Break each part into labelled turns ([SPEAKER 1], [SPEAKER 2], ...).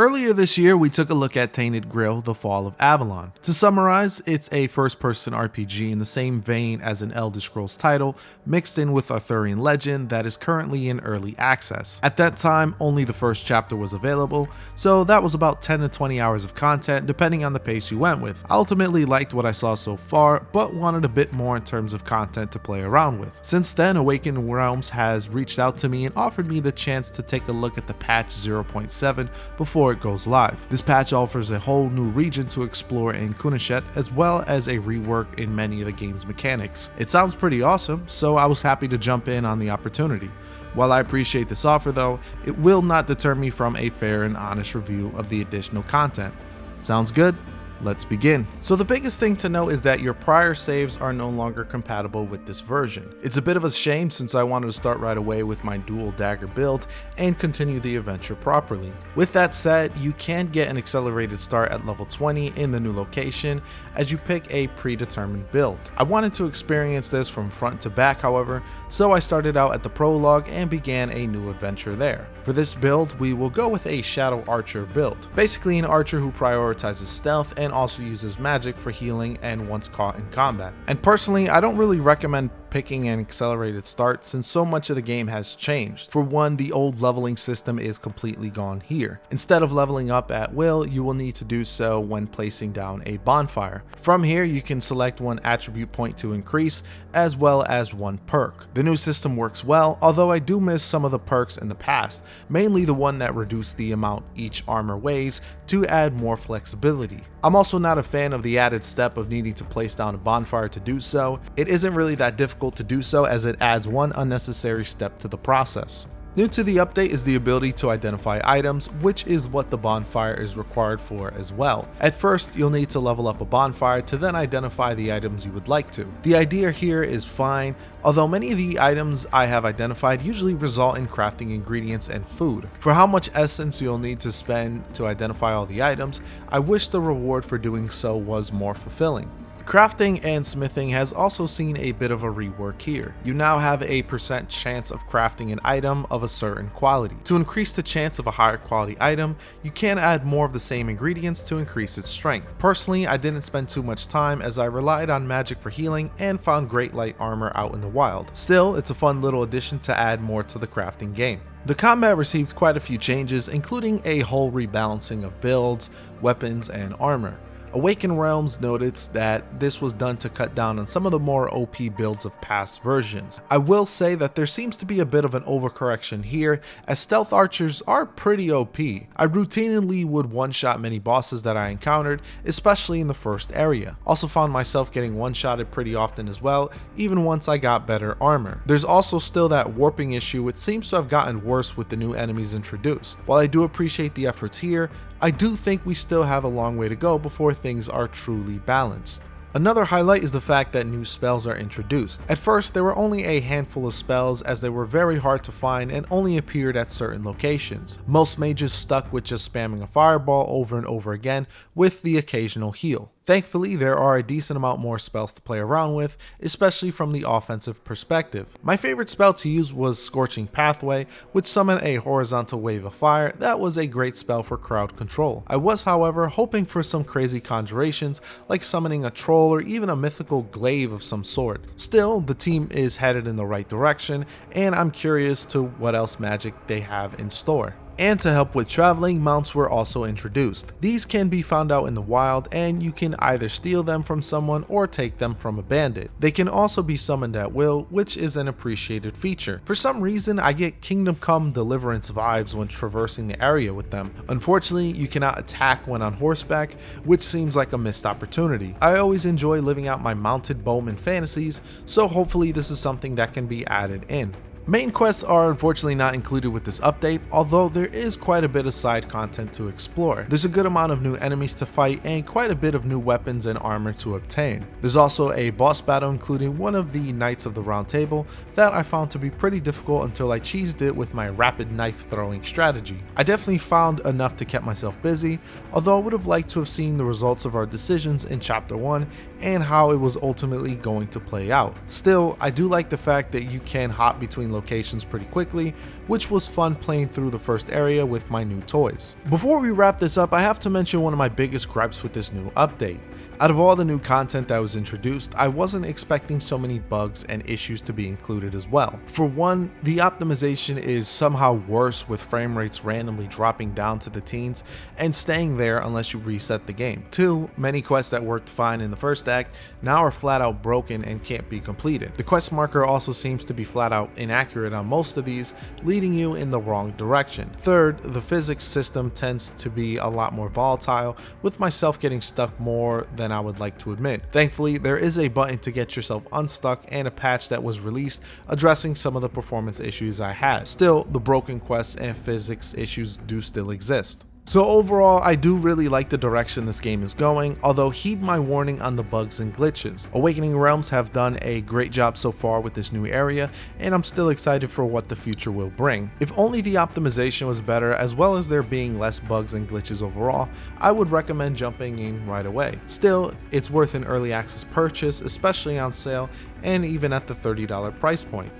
[SPEAKER 1] Earlier this year, we took a look at Tainted Grail, The Fall of Avalon. To summarize, it's a first-person RPG in the same vein as an Elder Scrolls title, mixed in with Arthurian legend that is currently in early access. At that time, only the first chapter was available, so that was about 10 to 20 hours of content depending on the pace you went with. I ultimately liked what I saw so far, but wanted a bit more in terms of content to play around with. Since then, Awakened Realms has reached out to me and offered me the chance to take a look at the patch 0.7 before it goes live. This patch offers a whole new region to explore in Cuanacht, as well as a rework in many of the game's mechanics. It sounds pretty awesome, so I was happy to jump in on the opportunity. While I appreciate this offer though, it will not deter me from a fair and honest review of the additional content. Sounds good? Let's begin. So the biggest thing to know is that your prior saves are no longer compatible with this version. It's a bit of a shame since I wanted to start right away with my dual dagger build and continue the adventure properly. With that said, you can get an accelerated start at level 20 in the new location as you pick a predetermined build. I wanted to experience this from front to back however, so I started out at the prologue and began a new adventure there. For this build, we will go with a Shadow Archer build, basically an archer who prioritizes stealth and also uses magic for healing and once caught in combat. And personally, I don't really recommend picking an accelerated start since so much of the game has changed. For one, the old leveling system is completely gone here. Instead of leveling up at will, you will need to do so when placing down a bonfire. From here, you can select one attribute point to increase, as well as one perk. The new system works well, although I do miss some of the perks in the past, mainly the one that reduced the amount each armor weighs to add more flexibility. I'm also not a fan of the added step of needing to place down a bonfire to do so. It isn't really that difficult to do so as it adds one unnecessary step to the process. New to the update is the ability to identify items, which is what the bonfire is required for as well. At first, you'll need to level up a bonfire to then identify the items you would like to. The idea here is fine, although many of the items I have identified usually result in crafting ingredients and food. For how much essence you'll need to spend to identify all the items, I wish the reward for doing so was more fulfilling. Crafting and smithing has also seen a bit of a rework here. You now have a % chance of crafting an item of a certain quality. To increase the chance of a higher quality item, you can add more of the same ingredients to increase its strength. Personally, I didn't spend too much time as I relied on magic for healing and found great light armor out in the wild. Still, it's a fun little addition to add more to the crafting game. The combat receives quite a few changes, including a whole rebalancing of builds, weapons, and armor. Awakened Realms noticed that this was done to cut down on some of the more OP builds of past versions. I will say that there seems to be a bit of an overcorrection here, as stealth archers are pretty OP. I routinely would one-shot many bosses that I encountered, especially in the first area. Also found myself getting one-shotted pretty often as well, even once I got better armor. There's also still that warping issue, which seems to have gotten worse with the new enemies introduced. While I do appreciate the efforts here, I do think we still have a long way to go before things are truly balanced. Another highlight is the fact that new spells are introduced. At first, there were only a handful of spells as they were very hard to find and only appeared at certain locations. Most mages stuck with just spamming a fireball over and over again with the occasional heal. Thankfully, there are a decent amount more spells to play around with, especially from the offensive perspective. My favorite spell to use was Scorching Pathway, which summoned a horizontal wave of fire that was a great spell for crowd control. I was, however, hoping for some crazy conjurations, like summoning a troll or even a mythical glaive of some sort. Still, the team is headed in the right direction, and I'm curious to what else magic they have in store. And to help with traveling, mounts were also introduced. These can be found out in the wild, and you can either steal them from someone or take them from a bandit. They can also be summoned at will, which is an appreciated feature. For some reason, I get Kingdom Come Deliverance vibes when traversing the area with them. Unfortunately, you cannot attack when on horseback, which seems like a missed opportunity. I always enjoy living out my mounted bowman fantasies, so hopefully this is something that can be added in. Main quests are unfortunately not included with this update, although there is quite a bit of side content to explore. There's a good amount of new enemies to fight and quite a bit of new weapons and armor to obtain. There's also a boss battle including one of the Knights of the Round Table that I found to be pretty difficult until I cheesed it with my rapid knife throwing strategy. I definitely found enough to keep myself busy, although I would have liked to have seen the results of our decisions in chapter 1 and how it was ultimately going to play out. Still, I do like the fact that you can hop between between locations pretty quickly, which was fun playing through the first area with my new toys. Before we wrap this up, I have to mention one of my biggest gripes with this new update. Out of all the new content that was introduced, I wasn't expecting so many bugs and issues to be included as well. For one, the optimization is somehow worse, with frame rates randomly dropping down to the teens and staying there unless you reset the game. Two, many quests that worked fine in the first act now are flat out broken and can't be completed. The quest marker also seems to be flat out inaccurate on most of these, leading you in the wrong direction. Third, the physics system tends to be a lot more volatile, with myself getting stuck more than I would like to admit. Thankfully, there is a button to get yourself unstuck and a patch that was released addressing some of the performance issues I had. Still, the broken quests and physics issues do still exist. So overall, I do really like the direction this game is going, although heed my warning on the bugs and glitches. Awakening Realms have done a great job so far with this new area, and I'm still excited for what the future will bring. If only the optimization was better, as well as there being less bugs and glitches overall, I would recommend jumping in right away. Still, it's worth an early access purchase, especially on sale and even at the $30 price point.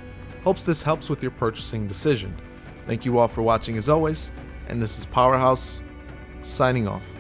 [SPEAKER 1] Hopes this helps with your purchasing decision. Thank you all for watching as always, and this is Powerhouse, signing off.